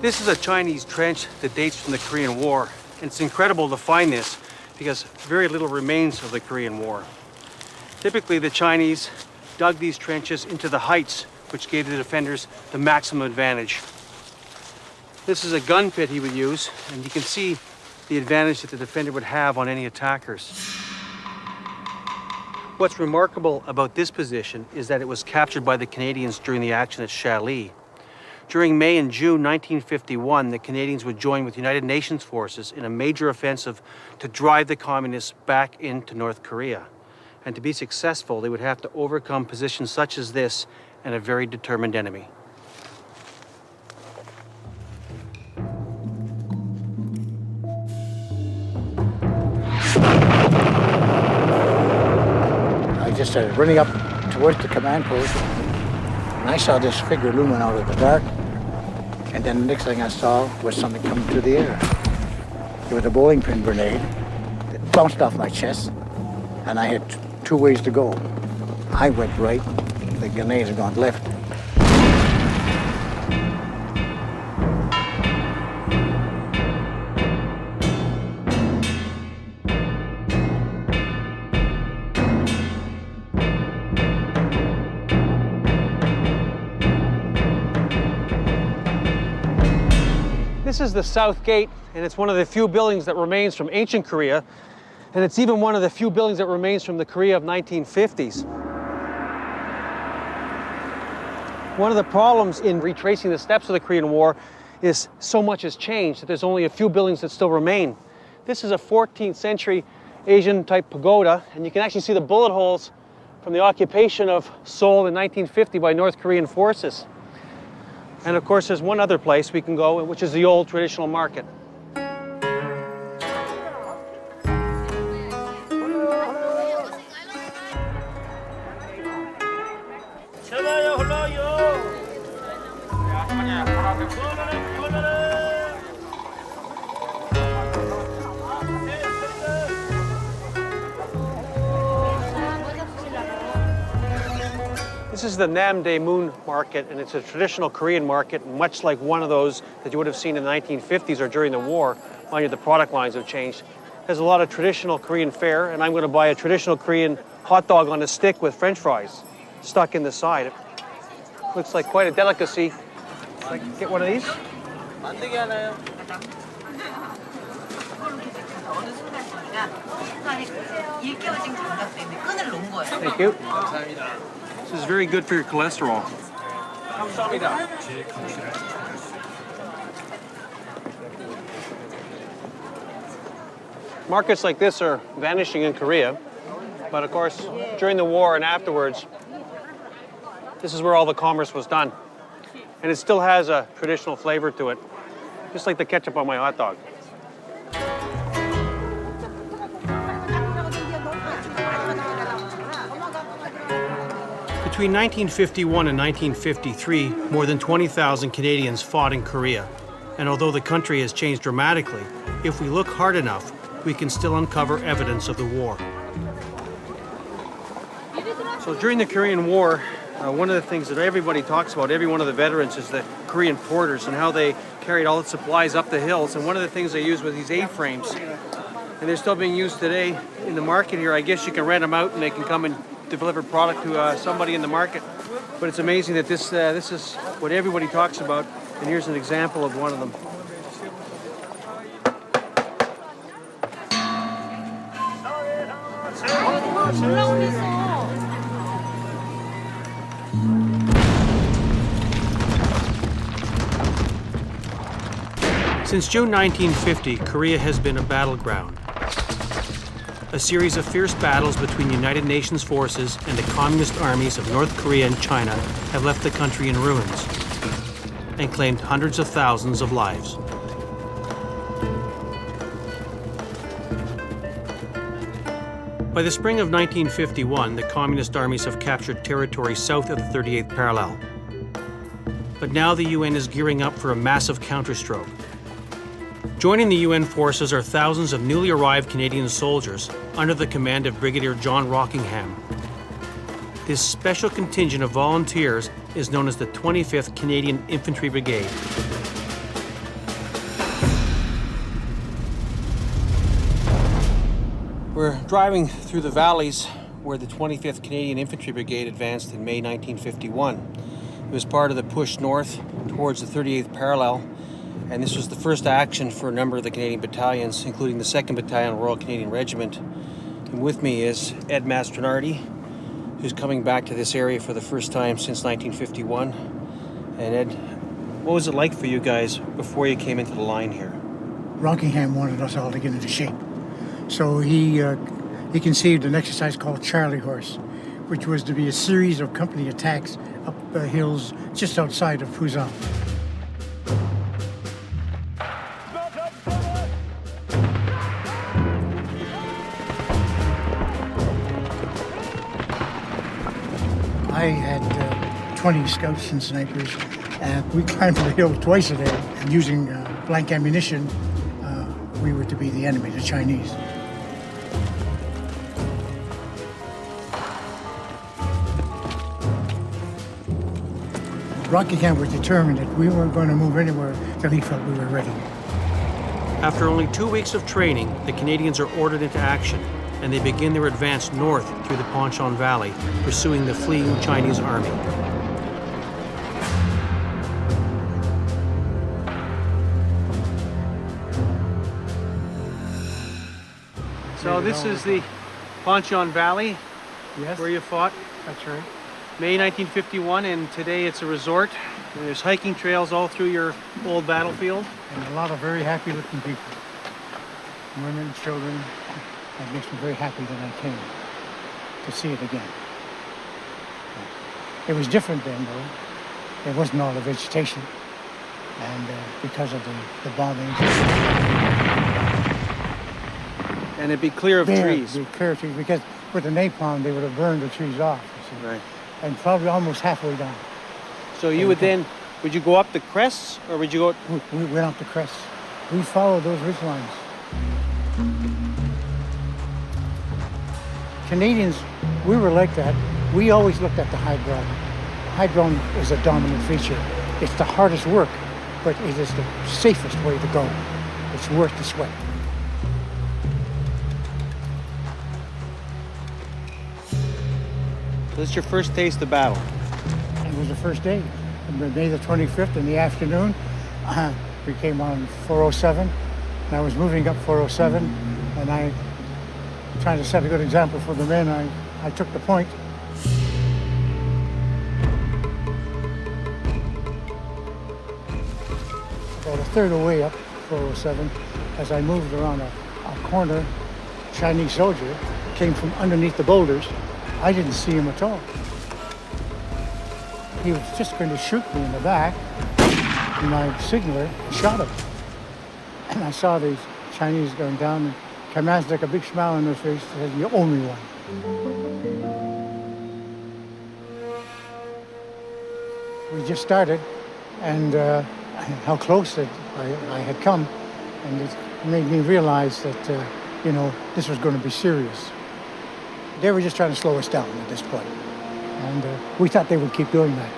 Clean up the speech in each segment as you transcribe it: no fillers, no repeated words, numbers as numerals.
This is a Chinese trench that dates from the Korean War. And it's incredible to find this because very little remains of the Korean War. Typically, the Chinese dug these trenches into the heights, which gave the defenders the maximum advantage. This is a gun pit he would use, and you can see the advantage that the defender would have on any attackers. What's remarkable about this position is that it was captured by the Canadians during the action at Chail-Li. During May and June 1951, the Canadians would join with United Nations forces in a major offensive to drive the communists back into North Korea. And to be successful, they would have to overcome positions such as this and a very determined enemy. I just started running up towards the command post, and I saw this figure looming out of the dark. And then the next thing I saw was something coming through the air. It was a bowling pin grenade. It bounced off my chest, and I had two ways to go. I went right, the grenades had gone left. This is the South Gate, and it's one of the few buildings that remains from ancient Korea, and it's even one of the few buildings that remains from the Korea of 1950s. One of the problems in retracing the steps of the Korean War is so much has changed that there's only a few buildings that still remain. This is a 14th century Asian type pagoda, and you can actually see the bullet holes from the occupation of Seoul in 1950 by North Korean forces. And of course, there's one other place we can go, which is the old traditional market. This is the Namdaemun market, and it's a traditional Korean market, much like one of those that you would have seen in the 1950s or during the war. Mind you, the product lines have changed. There's a lot of traditional Korean fare, and I'm going to buy a traditional Korean hot dog on a stick with French fries stuck in the side. It looks like quite a delicacy. Get one of these. Thank you. This is very good for your cholesterol. Markets like this are vanishing in Korea, but of course, during the war and afterwards, this is where all the commerce was done. And it still has a traditional flavor to it, just like the ketchup on my hot dog. Between 1951 and 1953, more than 20,000 Canadians fought in Korea. And although the country has changed dramatically, if we look hard enough, we can still uncover evidence of the war. So during the Korean War, one of the things that everybody talks about, every one of the veterans, is the Korean porters and how they carried all the supplies up the hills. And one of the things they used was these A-frames. And they're still being used today in the market here. I guess you can rent them out and they can come and deliver product to somebody in the market. But it's amazing that this is what everybody talks about. And here's an example of one of them. Since June 1950, Korea has been a battleground. A series of fierce battles between United Nations forces and the communist armies of North Korea and China have left the country in ruins and claimed hundreds of thousands of lives. By the spring of 1951, the communist armies have captured territory south of the 38th parallel. But now the UN is gearing up for a massive counterstroke. Joining the UN forces are thousands of newly arrived Canadian soldiers under the command of Brigadier John Rockingham. This special contingent of volunteers is known as the 25th Canadian Infantry Brigade. We're driving through the valleys where the 25th Canadian Infantry Brigade advanced in May 1951. It was part of the push north towards the 38th parallel, and this was the first action for a number of the Canadian battalions, including the 2nd Battalion Royal Canadian Regiment. And with me is Ed Mastronardi, who's coming back to this area for the first time since 1951. And Ed, what was it like for you guys before you came into the line here? Rockingham wanted us all to get into shape. So he conceived an exercise called Charlie Horse, which was to be a series of company attacks up the hills just outside of Puzan. I had 20 scouts and snipers, and we climbed the hill twice a day, and using blank ammunition, we were to be the enemy, the Chinese. Rockingham was determined that we weren't going to move anywhere till he felt we were ready. After only 2 weeks of training, the Canadians are ordered into action, and they begin their advance north through the Panchon Valley, pursuing the fleeing Chinese army. So this is the Panchon Valley, Yes, where you fought. that's right. May 1951, and today it's a resort. And there's hiking trails all through your old battlefield. And a lot of very happy-looking people, women, children. It makes me very happy that I came to see it again. It was different then, though. It wasn't all the vegetation, and because of the bombing. And it'd be clear of trees. The clear trees, because with the napalm, they would have burned the trees off, you see. Right. And probably almost halfway down. So you would then, would you go up the crests, or would you go? We went up the crests. We followed those ridge lines. Canadians, we were like that. We always looked at the high ground. High ground is a dominant feature. It's the hardest work, but it is the safest way to go. It's worth the sweat. This is your first taste of battle. It was the first day. On May the 25th in the afternoon, we came on 407, and I was moving up 407, and I, trying to set a good example for the men, I took the point. About a third of the way up 407, as I moved around a corner, Chinese soldier came from underneath the boulders. I didn't see him at all. He was just going to shoot me in the back, and my signaler shot him. And I saw these Chinese going down, and Command's like a big smile on their face, said, "You owe me one." We just started, and how close that I had come, and it made me realize that, this was going to be serious. They were just trying to slow us down at this point. And we thought they would keep doing that.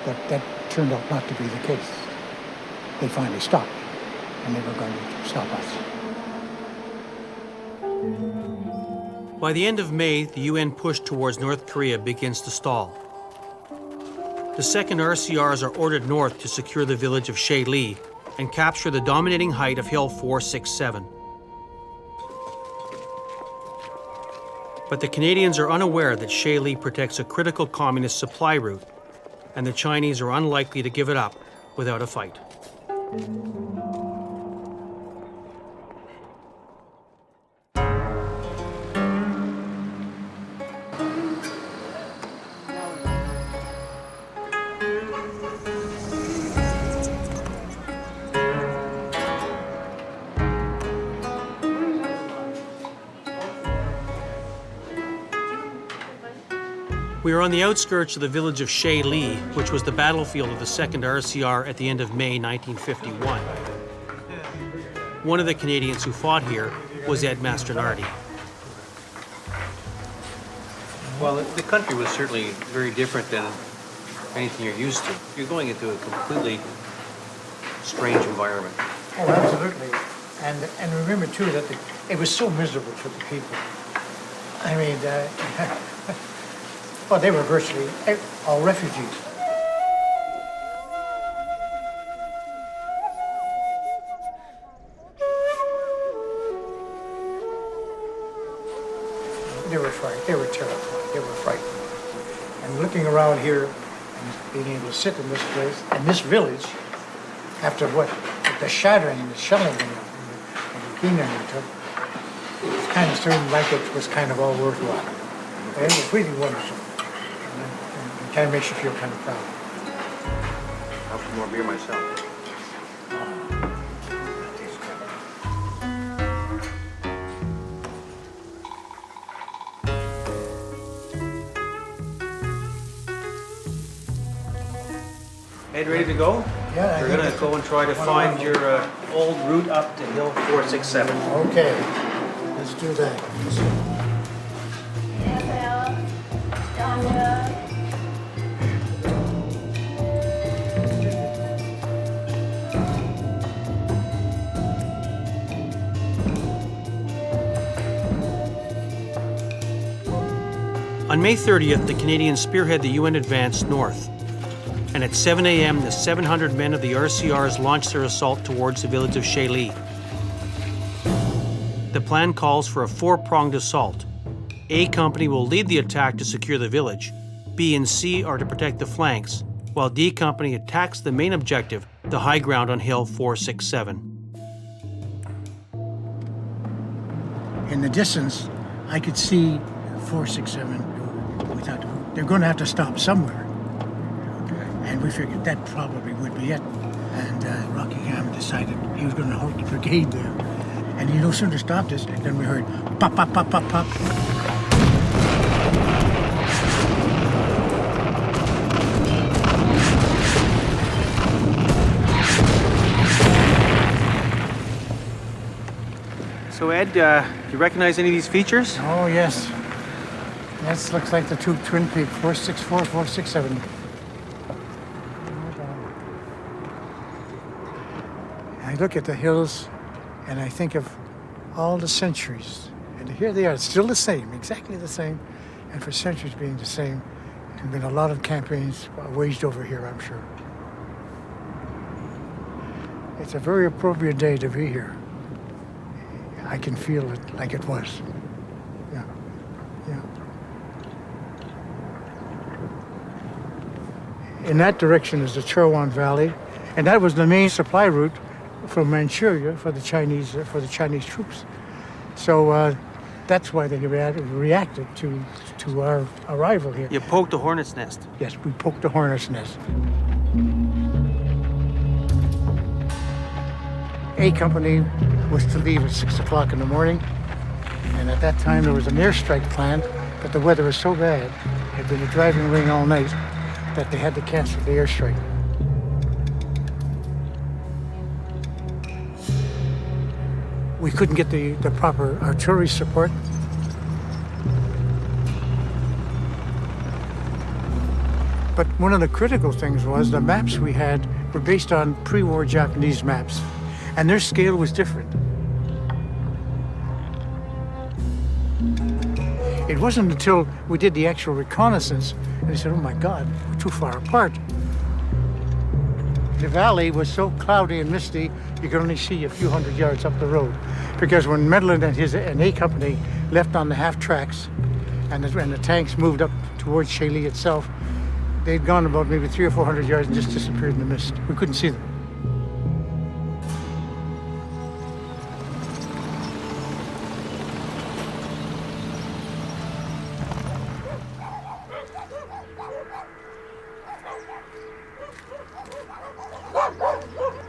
But that turned out not to be the case. They finally stopped, and they were going to stop us. By the end of May, the UN push towards North Korea begins to stall. The 2nd RCRs are ordered north to secure the village of Chail-Li and capture the dominating height of Hill 467. But the Canadians are unaware that Chail-Li protects a critical communist supply route, and the Chinese are unlikely to give it up without a fight. We are on the outskirts of the village of Chail-Li, which was the battlefield of the 2nd RCR at the end of May 1951. One of the Canadians who fought here was Ed Mastronardi. Well, the country was certainly very different than anything you're used to. You're going into a completely strange environment. Oh, absolutely. And remember too that it was so miserable for the people. I mean, well, they were virtually all refugees. They were frightened. They were terrified. They were frightened. And looking around here and being able to sit in this place, in this village, after what the shattering and the shelling and the cleaning we took, it kind of seemed like it was kind of all worthwhile. It was really wonderful. And it kind of makes you feel kind of proud. I'll have some more beer myself. Ed, ready to go? Yeah. We're going to go and try to find your old route up to Hill 467. Okay, let's do that. On May 30th, the Canadians spearhead the UN advance north. And at 7 a.m., the 700 men of the RCRs launched their assault towards the village of Chail-Li. The plan calls for a four-pronged assault. A Company will lead the attack to secure the village. B and C are to protect the flanks, while D Company attacks the main objective, the high ground on Hill 467. In the distance, I could see 467. We thought they're going to have to stop somewhere. And we figured that probably would be it. And Rockingham decided he was going to halt the brigade there. And he no sooner stopped us than we heard pop, pop, pop, pop, pop. So Ed, do you recognize any of these features? Oh, yes. This looks like the two Twin Peak, 464, 467. I look at the hills and I think of all the centuries. And here they are, still the same, exactly the same. And for centuries being the same, there's been a lot of campaigns waged over here, I'm sure. It's a very appropriate day to be here. I can feel it like it was. Yeah, yeah. In that direction is the Chail-Li Valley, and that was the main supply route from Manchuria for the Chinese troops. So that's why they reacted to our arrival here. You poked a hornet's nest. Yes, we poked a hornet's nest. A Company was to leave at 6 o'clock in the morning, and at that time there was an airstrike planned, but the weather was so bad, it had been a driving rain all night, that they had to cancel the airstrike. We couldn't get the proper artillery support. But one of the critical things was the maps we had were based on pre-war Japanese maps, and their scale was different. It wasn't until we did the actual reconnaissance and we said, oh my God, we're too far apart. The valley was so cloudy and misty, you could only see a few hundred yards up the road. Because when Medlin and A Company left on the half tracks and the tanks moved up towards Chail-Li itself, they'd gone about maybe 300 or 400 yards and just disappeared in the mist. We couldn't see them.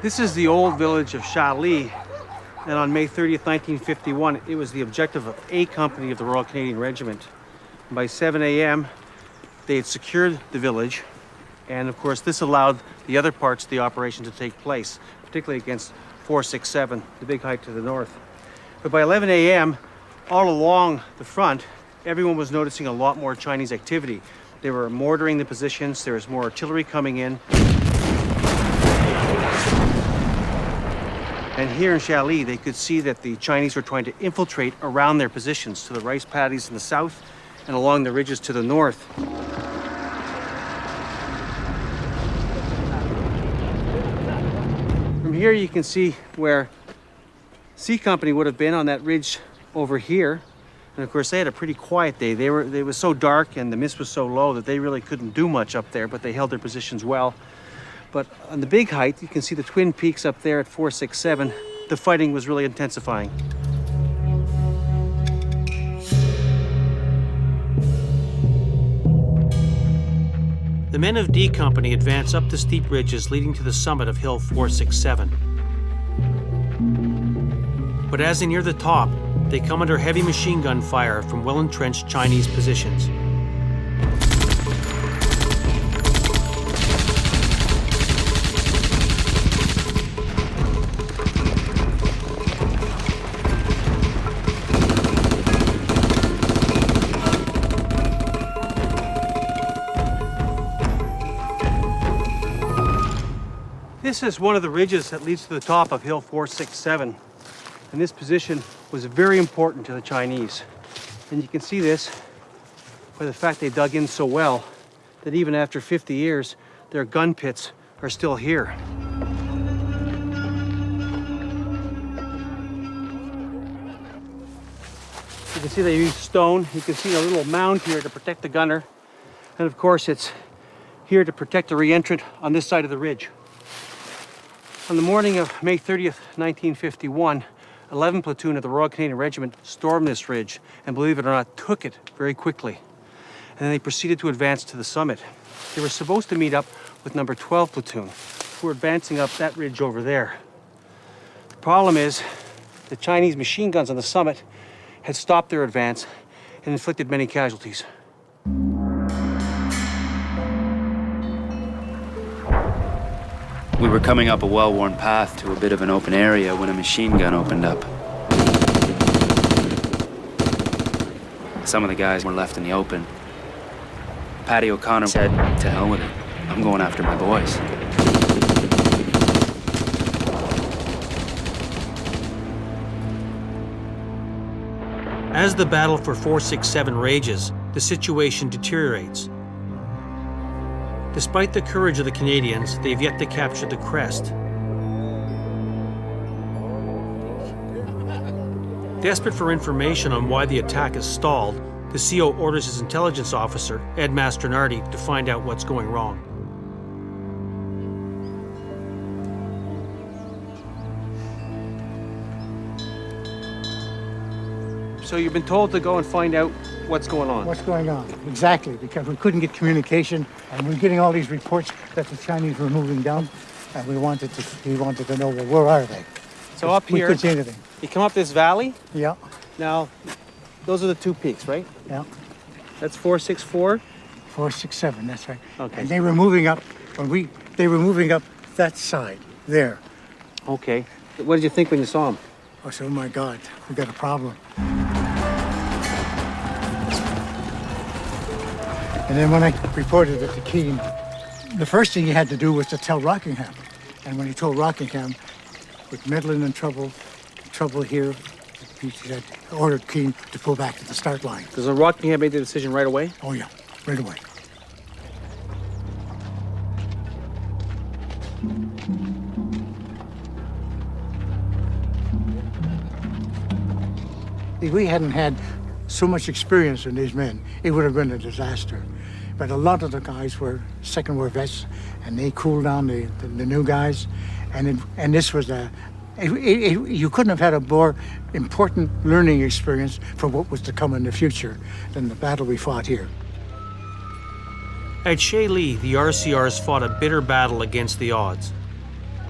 This is the old village of Chail-Li, and on May 30th, 1951, it was the objective of A Company of the Royal Canadian Regiment. By 7 a.m., they had secured the village, and of course this allowed the other parts of the operation to take place, particularly against 467, the big height to the north. But by 11 a.m., all along the front, everyone was noticing a lot more Chinese activity. They were mortaring the positions, there was more artillery coming in. And here in Chail-Li, they could see that the Chinese were trying to infiltrate around their positions to the rice paddies in the south and along the ridges to the north. From here you can see where C Company would have been on that ridge over here. And of course they had a pretty quiet day. It was so dark and the mist was so low that they really couldn't do much up there, but they held their positions well. But on the big height, you can see the Twin Peaks up there at 467. The fighting was really intensifying. The men of D Company advance up the steep ridges leading to the summit of Hill 467. But as they near the top, they come under heavy machine gun fire from well-entrenched Chinese positions. This is one of the ridges that leads to the top of Hill 467. And this position was very important to the Chinese. And you can see this by the fact they dug in so well that even after 50 years, their gun pits are still here. You can see they used stone. You can see a little mound here to protect the gunner. And of course, it's here to protect the re-entrant on this side of the ridge. On the morning of May 30th, 1951, 11 platoon of the Royal Canadian Regiment stormed this ridge and, believe it or not, took it very quickly. And then they proceeded to advance to the summit. They were supposed to meet up with number 12 platoon, who were advancing up that ridge over there. The problem is the Chinese machine guns on the summit had stopped their advance and inflicted many casualties. We were coming up a well-worn path to a bit of an open area when a machine gun opened up. Some of the guys were left in the open. Paddy O'Connor said, "To hell with it. I'm going after my boys." As the battle for 467 rages, the situation deteriorates. Despite the courage of the Canadians, they've yet to capture the crest. Desperate for information on why the attack is stalled, the CO orders his intelligence officer, Ed Mastronardi, to find out what's going wrong. So you've been told to go and find out what's going on? What's going on? Exactly, because we couldn't get communication, and we're getting all these reports that the Chinese were moving down, and we wanted to know, well, where are they? So up we here, couldn't see anything. you come up this valley. Yeah, Now, those are the two peaks, right? yeah. That's 464. 467, that's right. Okay. And they were moving up they were moving up that side there. Okay. What did you think when you saw them? I said, oh my God, we got a problem. And then when I reported it to Keane, the first thing he had to do was to tell Rockingham. And when he told Rockingham, with Midland in trouble here, he had ordered Keane to pull back to the start line. Does Rockingham made the decision right away? Oh yeah, right away. If we hadn't had so much experience in these men, it would have been a disaster. But a lot of the guys were Second War vets, and they cooled down the new guys, and this was you couldn't have had a more important learning experience for what was to come in the future than the battle we fought here. At Chail-Li, the RCRs fought a bitter battle against the odds.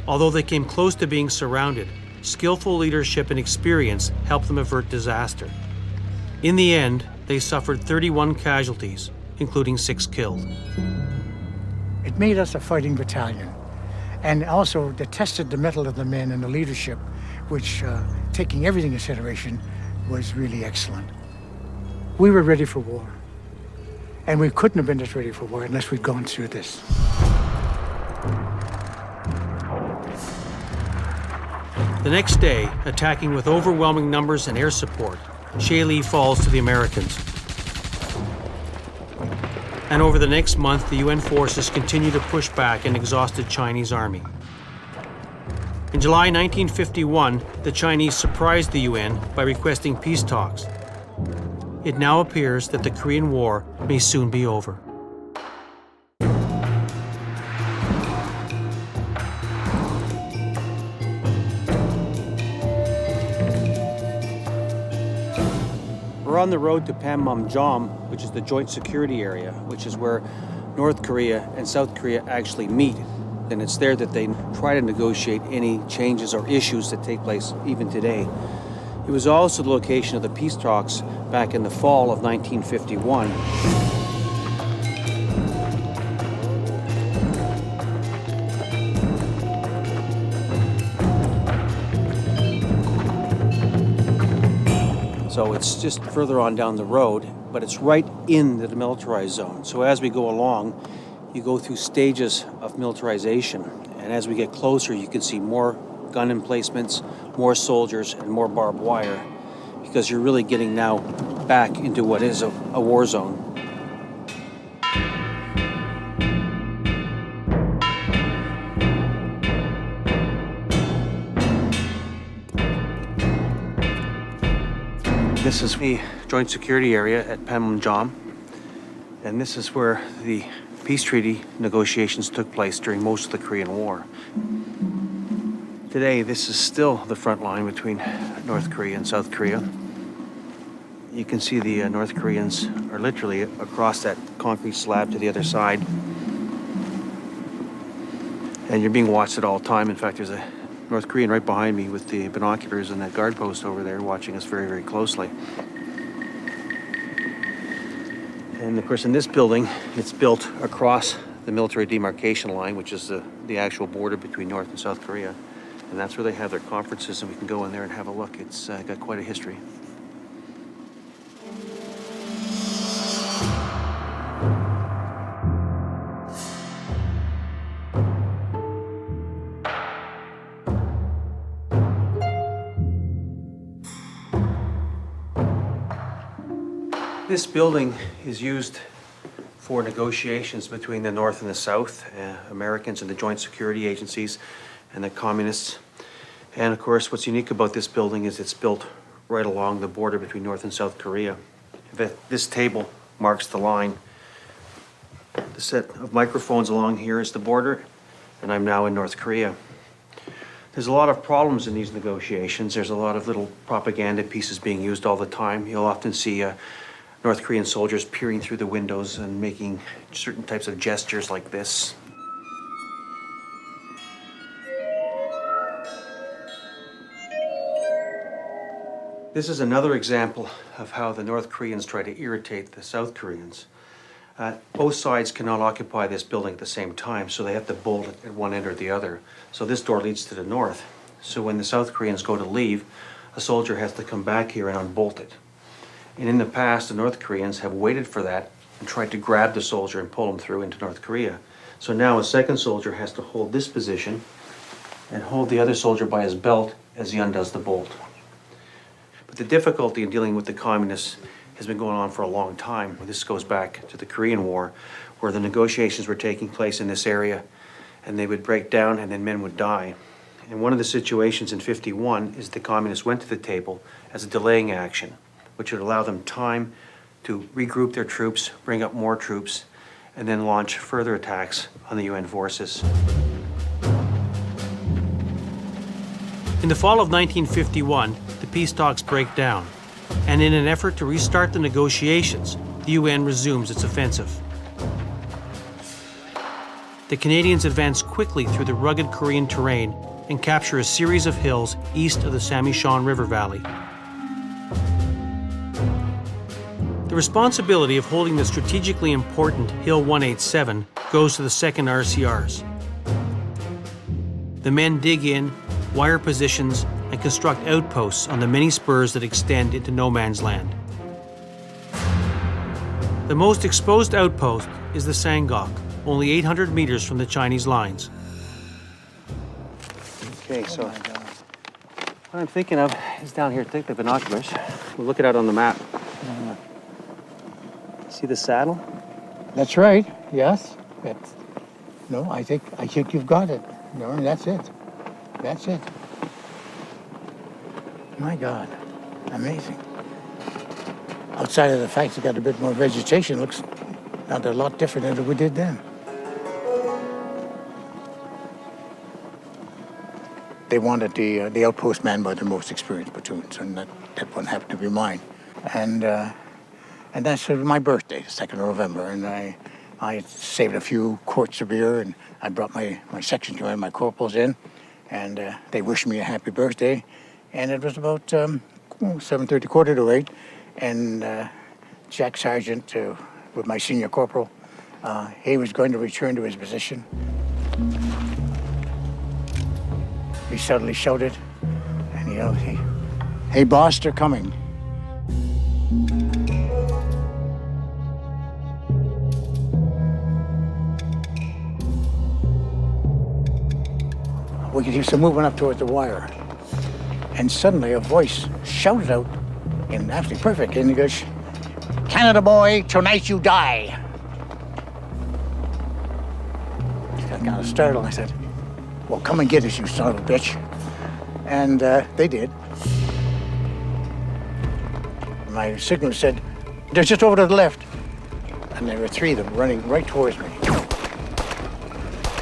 Although they came close to being surrounded, skillful leadership and experience helped them avert disaster. In the end, they suffered 31 casualties, including 6 killed. It made us a fighting battalion, and also it tested the mettle of the men and the leadership, which, taking everything into consideration, was really excellent. We were ready for war, and we couldn't have been as ready for war unless we'd gone through this. The next day, attacking with overwhelming numbers and air support, Chail-Li falls to the Americans. And over the next month, the UN forces continue to push back an exhausted Chinese army. In July 1951, the Chinese surprised the UN by requesting peace talks. It now appears that the Korean War may soon be over. We're on the road to Pamunjom, which is the joint security area, which is where North Korea and South Korea actually meet. And it's there that they try to negotiate any changes or issues that take place even today. It was also the location of the peace talks back in the fall of 1951. So it's just further on down the road, but it's right in the demilitarized zone. So as we go along, you go through stages of militarization. And as we get closer, you can see more gun emplacements, more soldiers, and more barbed wire, because you're really getting now back into what is a war zone. This is the joint security area at Pamunjom, and this is where the peace treaty negotiations took place during most of the Korean War. Today, this is still the front line between North Korea and South Korea. You can see the North Koreans are literally across that concrete slab to the other side. And you're being watched at all time. In fact, there's a North Korean right behind me with the binoculars and that guard post over there watching us very, very closely. And of course, in this building, it's built across the military demarcation line, which is the actual border between North and South Korea. And that's where they have their conferences, and we can go in there and have a look. It's got quite a history. This building is used for negotiations between the North and the South, Americans and the joint security agencies, and the communists. And of course, what's unique about this building is it's built right along the border between North and South Korea. This table marks the line. The set of microphones along here is the border, and I'm now in North Korea. There's a lot of problems in these negotiations. There's a lot of little propaganda pieces being used all the time. You'll often see North Korean soldiers peering through the windows and making certain types of gestures like this. This is another example of how the North Koreans try to irritate the South Koreans. Both sides cannot occupy this building at the same time, so they have to bolt at one end or the other. So this door leads to the north. So when the South Koreans go to leave, a soldier has to come back here and unbolt it. And in the past, the North Koreans have waited for that and tried to grab the soldier and pull him through into North Korea. So now a second soldier has to hold this position and hold the other soldier by his belt as he undoes the bolt. But the difficulty in dealing with the communists has been going on for a long time. This goes back to the Korean War, where the negotiations were taking place in this area, and they would break down and then men would die. And one of the situations in '51 is the communists went to the table as a delaying action, which would allow them time to regroup their troops, bring up more troops, and then launch further attacks on the UN forces. In the fall of 1951, the peace talks break down, and in an effort to restart the negotiations, the UN resumes its offensive. The Canadians advance quickly through the rugged Korean terrain and capture a series of hills east of the Panchon River Valley. The responsibility of holding the strategically important Hill 187 goes to the 2nd RCRs. The men dig in, wire positions, and construct outposts on the many spurs that extend into no man's land. The most exposed outpost is the Sangok, only 800 meters from the Chinese lines. Okay, so What I'm thinking of is down here. Take the binoculars. We'll look it out on the map. See the saddle? That's right. Yes. No, I think you've got it. No, that's it. That's it. My God, amazing. Outside of the fact it's got a bit more vegetation, looks not a lot different than we did then. They wanted the outpost manned by the most experienced platoons, and that one happened to be mine. And that's my birthday, the 2nd of November, and I saved a few quarts of beer, and I brought my section commander, my corporals in, and they wished me a happy birthday. And it was about 7:30, quarter to 8, and Jack Sargent, with my senior corporal, he was going to return to his position. He suddenly shouted, and he yelled, "Hey, boss, they're coming." We could hear some movement up towards the wire. And suddenly a voice shouted out in absolutely perfect English, "Canada boy, tonight you die." I got a startle. I said, "Well, come and get us, you son of a bitch." And they did. My signal said, "They're just over to the left." And there were 3 of them running right towards me.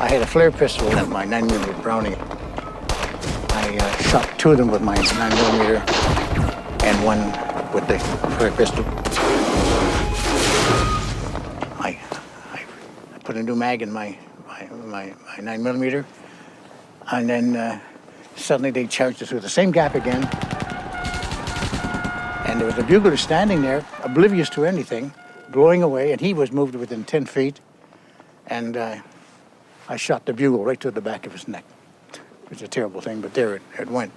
I had a flare pistol and my 9mm Browning. I shot 2 of them with my 9mm and 1 with the flare pistol. I put a new mag in my 9mm, and then suddenly they charged us through the same gap again. And there was a bugler standing there, oblivious to anything, blowing away, and he was moved within 10 feet. And I shot the bugle right to the back of his neck. It was a terrible thing, but there it went.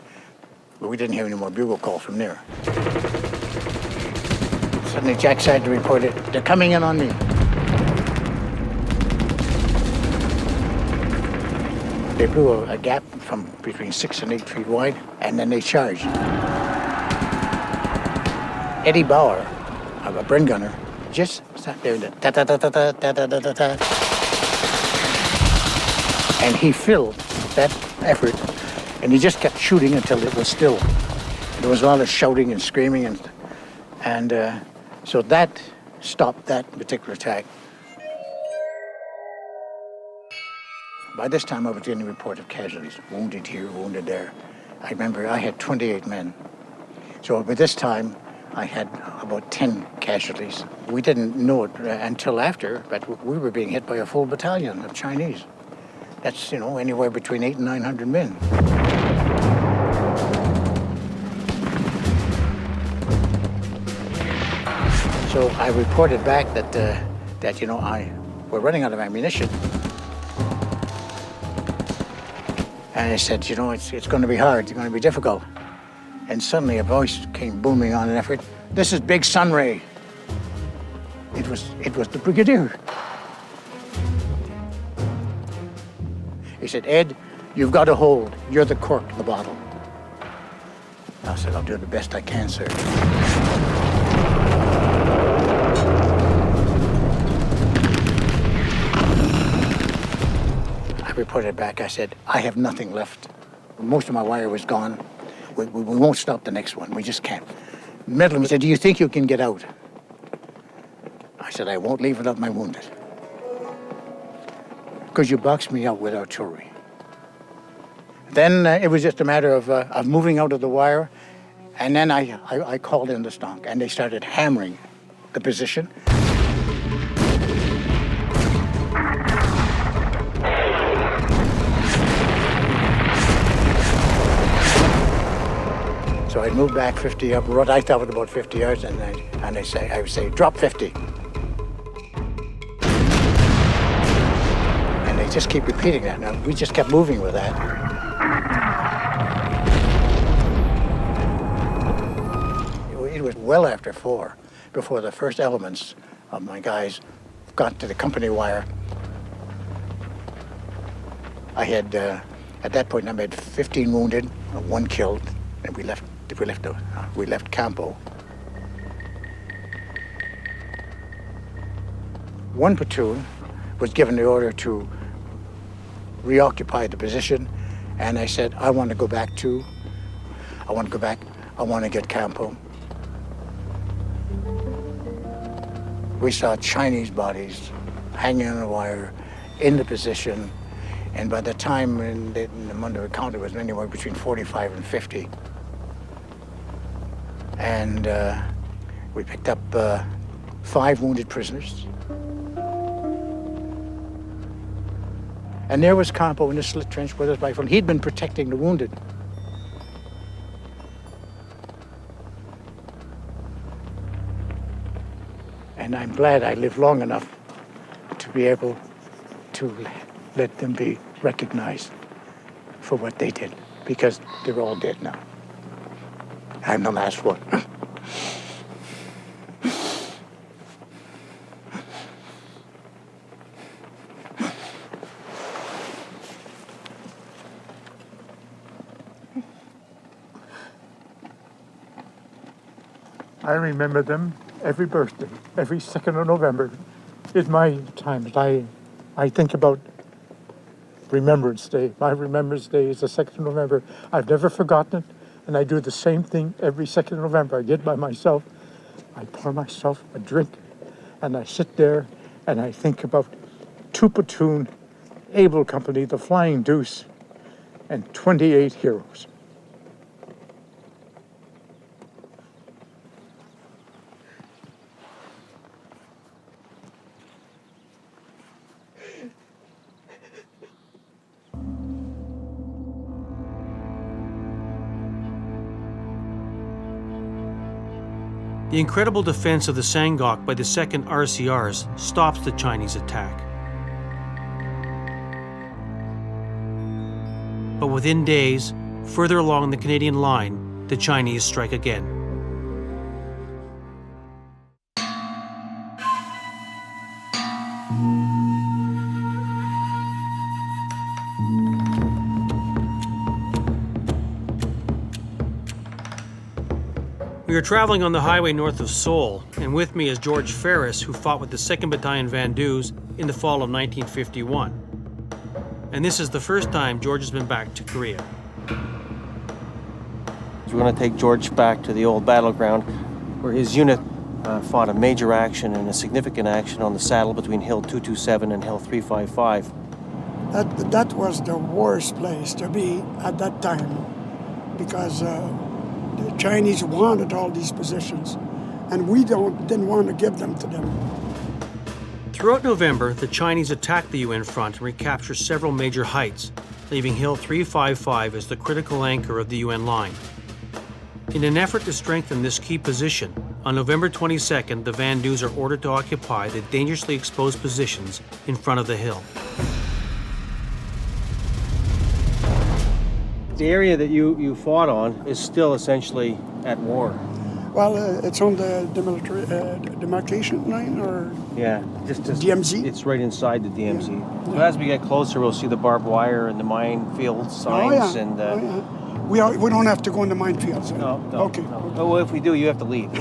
But we didn't hear any more bugle calls from there. Suddenly Jack Sargent reported, "They're coming in on me." They blew a gap from between 6 and 8 feet wide, and then they charged. Eddie Bauer, a Bren gunner, just sat there, ta-ta-ta-ta-ta-ta-ta-ta-ta. And he filled that effort, and he just kept shooting until it was still. There was a lot of shouting and screaming, and so that stopped that particular attack. By this time, I was getting a report of casualties, wounded here, wounded there. I remember I had 28 men. So by this time, I had about 10 casualties. We didn't know it until after, but we were being hit by a full battalion of Chinese. That's, anywhere between 800 and 900 men. So I reported back that we're running out of ammunition. And I said, it's going to be hard, it's going to be difficult. And suddenly a voice came booming on an effort. "This is Big Sunray." It was the brigadier. He said, "Ed, you've got to hold. You're the cork in the bottle." I said, "I'll do the best I can, sir." I reported back. I said, "I have nothing left. Most of my wire was gone. We won't stop the next one. We just can't." Medlin said, "Do you think you can get out?" I said, "I won't leave without my wounded. Because you boxed me out with artillery." Then it was just a matter of moving out of the wire, and then I called in the stonk, and they started hammering the position. So I'd move back 50 up, what I thought was about 50 yards, and I would say, "Drop 50. And they just keep repeating that. Now, we just kept moving with that. It was well after 4 before the first elements of my guys got to the company wire. I had, at that point, I had 15 wounded, 1 killed, and we left Campo. One platoon was given the order to reoccupy the position, and I said, I want to go back too. I want to get Campo. We saw Chinese bodies hanging on a wire in the position, and by the time in the month of account, it was anywhere between 45 and 50. And we picked up 5 wounded prisoners. And there was Campo in the slit trench with his rifle. He'd been protecting the wounded. And I'm glad I lived long enough to be able to let them be recognized for what they did, because they're all dead now. I'm the last one. I remember them every birthday, every 2nd of November is my time. I think about Remembrance Day. My Remembrance Day is the 2nd of November. I've never forgotten it, and I do the same thing every 2nd of November. I get by myself, I pour myself a drink, and I sit there and I think about 2 platoon, Able Company, the Flying Deuce, and 28 heroes. The incredible defense of the Sangok by the 2nd RCRs stops the Chinese attack. But within days, further along the Canadian line, the Chinese strike again. We are traveling on the highway north of Seoul, and with me is George Ferris, who fought with the 2nd Battalion Vandus in the fall of 1951. And this is the first time George has been back to Korea. We're going to take George back to the old battleground, where his unit fought a major action and a significant action on the saddle between Hill 227 and Hill 355. That was the worst place to be at that time, because the Chinese wanted all these positions, and we didn't want to give them to them. Throughout November, the Chinese attacked the UN front and recaptured several major heights, leaving Hill 355 as the critical anchor of the UN line. In an effort to strengthen this key position, on November 22nd, the Vandus are ordered to occupy the dangerously exposed positions in front of the hill. The area that you fought on is still essentially at war. Well, it's on the demarcation line, or Yeah, just DMZ? It's right inside the DMZ. Yeah. So as we get closer, we'll see the barbed wire and the minefield signs. And we don't have to go in the minefields. no, Okay. no. Oh, well, if we do, you have to leave.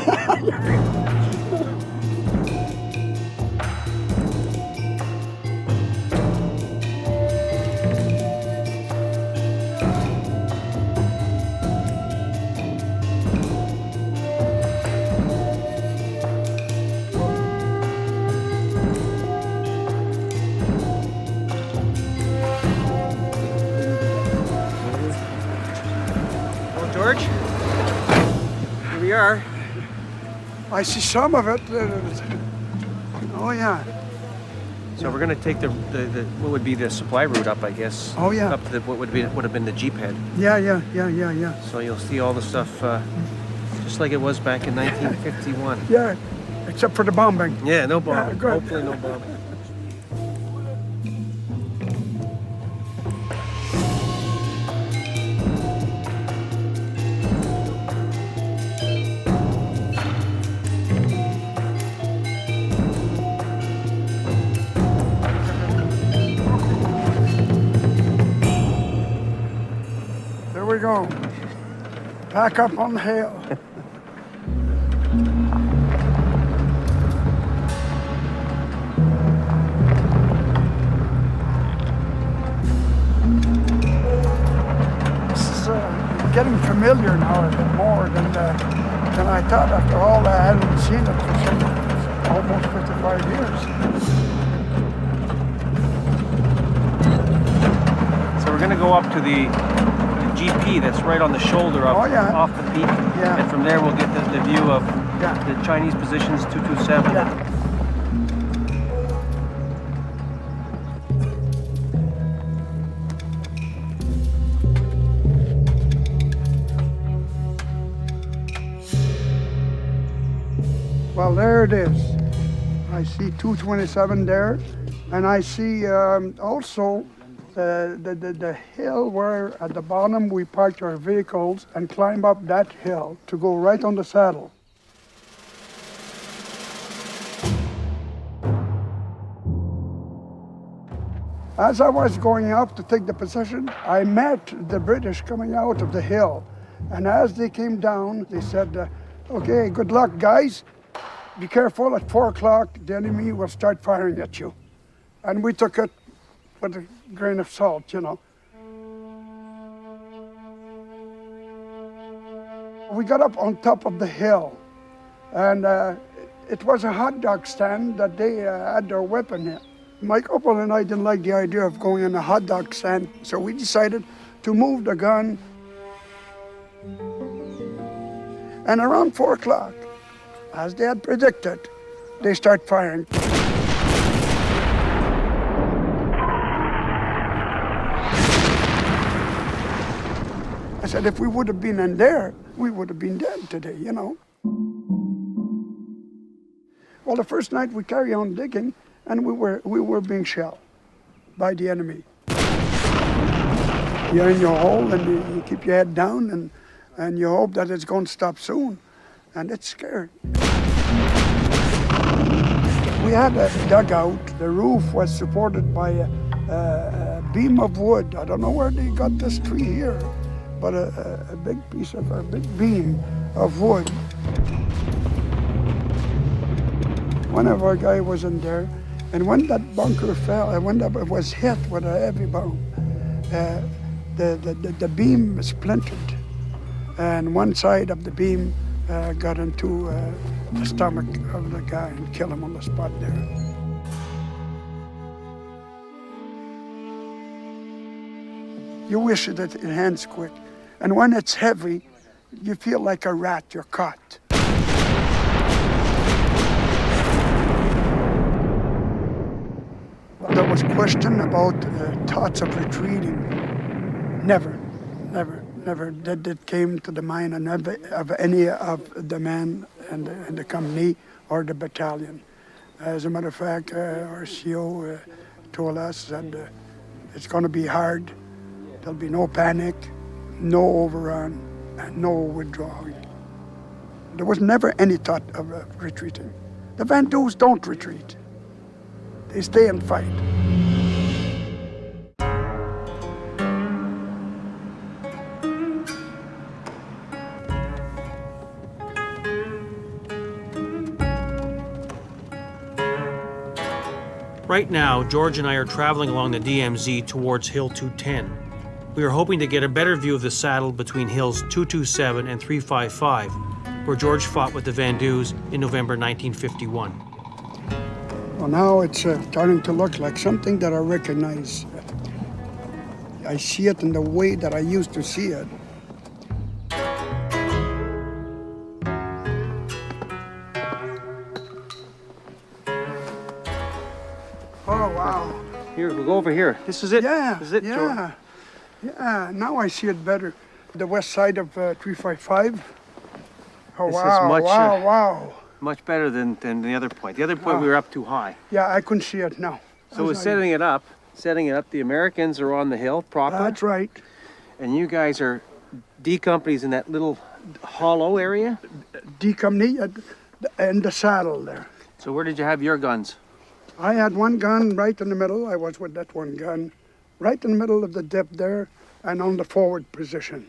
Well, George, here we are. I see some of it. Oh, yeah. So we're going to take the what would be the supply route up, I guess. Oh, yeah. Up to the, what would have been the Jeep head. Yeah. So you'll see all the stuff just like it was back in 1951. Yeah, except for the bombing. Yeah, no bomb. Yeah, good. Hopefully no bomb. There we go. Pack up on the hill. This is getting familiar now a bit more than I thought after all. I hadn't seen it for almost 55 years. So we're going to go up to the GP that's right on the shoulder up, Oh, yeah. off the peak. Yeah. And from there we'll get the view of Yeah. the Chinese positions 227. Yeah. Well, there it is. I see 227 there, and I see also the hill where at the bottom we parked our vehicles and climb up that hill to go right on the saddle. As I was going up to take the position, I met the British coming out of the hill. And as they came down, they said, okay, good luck, guys. Be careful, at 4 o'clock, the enemy will start firing at you. And we took it with a grain of salt, you know. We got up on top of the hill, and it was a hot dog stand that they had their weapon in. My couple and I didn't like the idea of going in a hot dog stand, so we decided to move the gun. And around 4 o'clock, as they had predicted, they start firing. I said, if we would have been in there, we would have been dead today, you know. Well, the first night we carry on digging, and we were being shelled by the enemy. You're in your hole, and you keep your head down, and you hope that it's going to stop soon, and it's scary. We had a dugout. The roof was supported by a beam of wood. I don't know where they got this tree here, but a big piece of a big beam of wood. One of our guys was in there, and when that bunker fell, and when that was hit with a heavy bomb, the beam splintered, and one side of the beam got into the stomach of the guy and killed him on the spot there. You wish that it ends quick, and when it's heavy, you feel like a rat, you're caught. Well, there was question about thoughts of retreating. Never did it came to the mind of any of the men in the company or the battalion. As a matter of fact, our CO told us that it's going to be hard. There'll be no panic, no overrun, and no withdrawing. There was never any thought of retreating. The Vandus don't retreat. They stay and fight. Right now, George and I are traveling along the DMZ towards Hill 210. We are hoping to get a better view of the saddle between Hills 227 and 355, where George fought with the Vandus in November 1951. Well, now it's starting to look like something that I recognize. I see it in the way that I used to see it. Oh, wow. Here, we'll go over here. This is it? Yeah, This is it, George? yeah. Now I see it better. The west side of 355. Oh, This is wow, much, wow. Much better than the other point. The other point we were up too high. Yeah, I couldn't see it now. So we're setting it up. The Americans are on the hill proper. That's right. And you guys are D companies in that little hollow area? D company in the saddle there. So where did you have your guns? I had one gun right in the middle. I was with that one gun, right in the middle of the dip there, and on the forward position.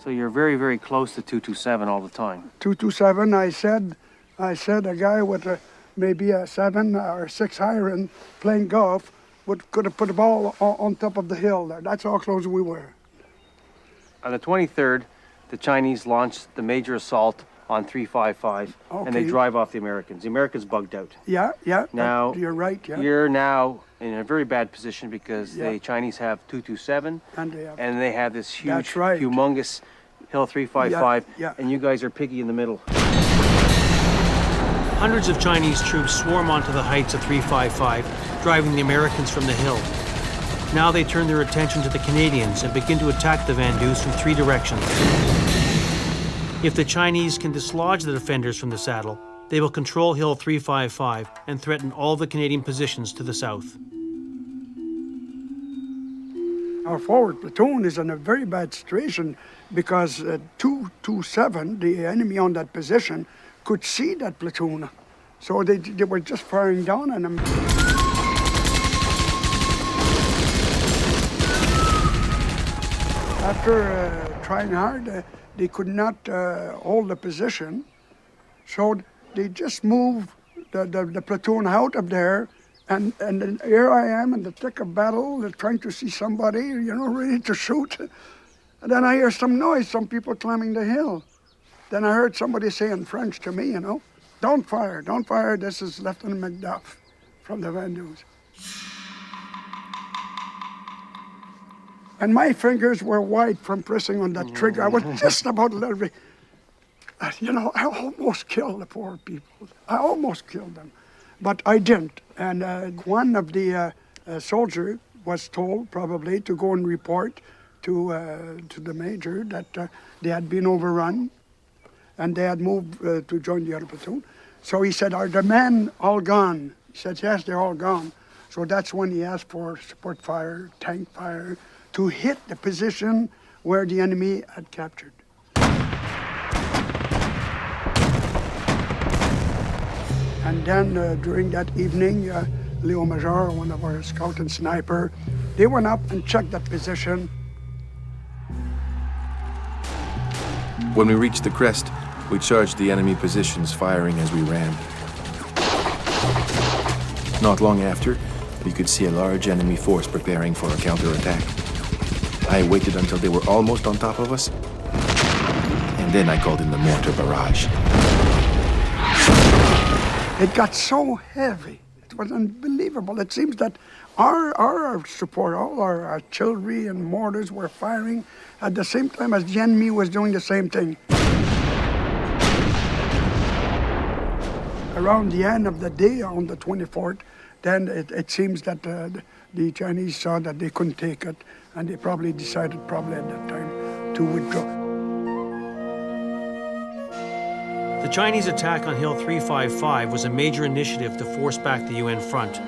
So you're very, very close to 227 all the time. 227, I said a guy with maybe a 7 or 6 iron playing golf could have put the ball on top of the hill there. That's how close we were. On the 23rd, the Chinese launched the major assault on 355, and they Okay. drive off the Americans. The Americans bugged out. Yeah, Now, you're right, yeah. You're now in a very bad position because Yeah. the Chinese have 227, And they have, this huge, That's right. humongous Hill 355, Yeah. and you guys are piggy in the middle. Hundreds of Chinese troops swarm onto the heights of 355, driving the Americans from the hill. Now they turn their attention to the Canadians and begin to attack the Vandus from 3 directions. If the Chinese can dislodge the defenders from the saddle, they will control Hill 355 and threaten all the Canadian positions to the south. Our forward platoon is in a very bad situation because 227, the enemy on that position, could see that platoon. So they were just firing down on them. After trying hard, they could not hold the position. So they just moved the platoon out of there. And then here I am in the thick of battle, trying to see somebody, ready to shoot. And then I hear some noise, some people climbing the hill. Then I heard somebody say in French to me, don't fire, don't fire. This is Lieutenant MacDuff from the Vandus. And my fingers were white from pressing on that trigger. I was just about to let it. I almost killed the poor people. I almost killed them. But I didn't. And one of the soldiers was told probably to go and report to the major that they had been overrun and they had moved to join the other platoon. So he said, are the men all gone? He said, yes, they're all gone. So that's when he asked for support fire, tank fire, to hit the position where the enemy had captured. And then during that evening, Leo Major, one of our scout and sniper, they went up and checked that position. When we reached the crest, we charged the enemy positions, firing as we ran. Not long after, we could see a large enemy force preparing for a counterattack. I waited until they were almost on top of us, and then I called in the mortar barrage. It got so heavy. It was unbelievable. It seems that our support, all our artillery and mortars were firing at the same time as the enemy was doing the same thing. Around the end of the day, on the 24th, then it seems that the Chinese saw that they couldn't take it, and they probably decided at that time to withdraw. The Chinese attack on Hill 355 was a major initiative to force back the UN front.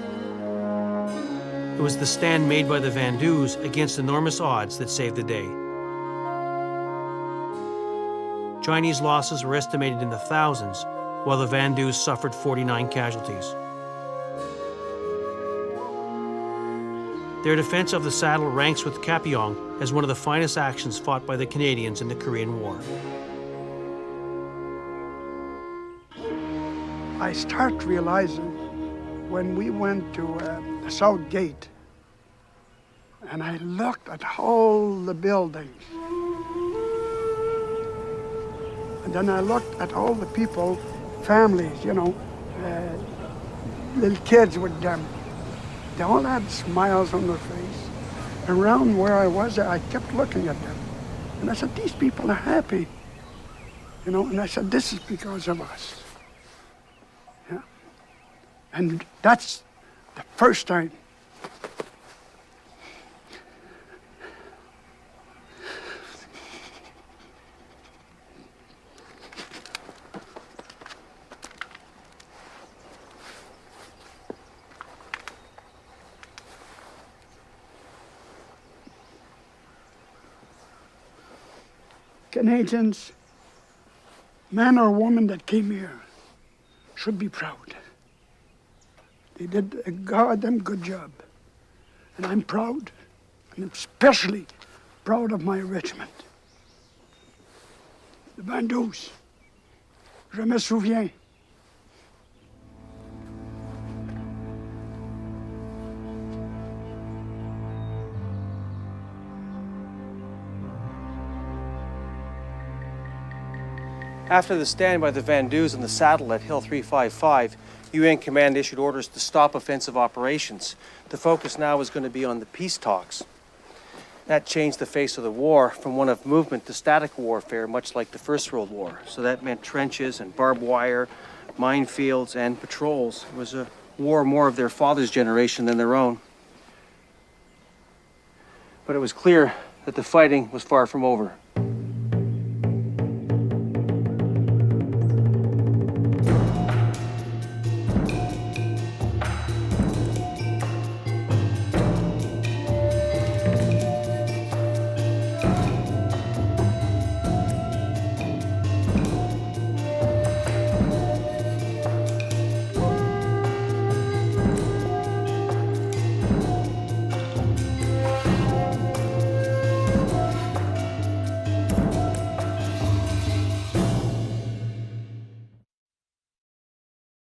It was the stand made by the Vandus against enormous odds that saved the day. Chinese losses were estimated in the thousands, while the Vandus suffered 49 casualties. Their defense of the saddle ranks with Kapyong as one of the finest actions fought by the Canadians in the Korean War. I start realizing when we went to the South Gate and I looked at all the buildings. And then I looked at all the people, families, little kids with them. They all had smiles on their face. Around where I was, I kept looking at them. And I said, these people are happy. And I said, this is because of us. And that's the first time. Canadians, man or woman that came here, should be proud. They did a goddamn good job. And I'm proud, and I'm especially proud of my regiment. Le 22. Je me souviens. After the stand by the Vandus on the saddle at Hill 355, UN Command issued orders to stop offensive operations. The focus now was going to be on the peace talks. That changed the face of the war from one of movement to static warfare, much like the First World War. So that meant trenches and barbed wire, minefields, and patrols. It was a war more of their father's generation than their own. But it was clear that the fighting was far from over.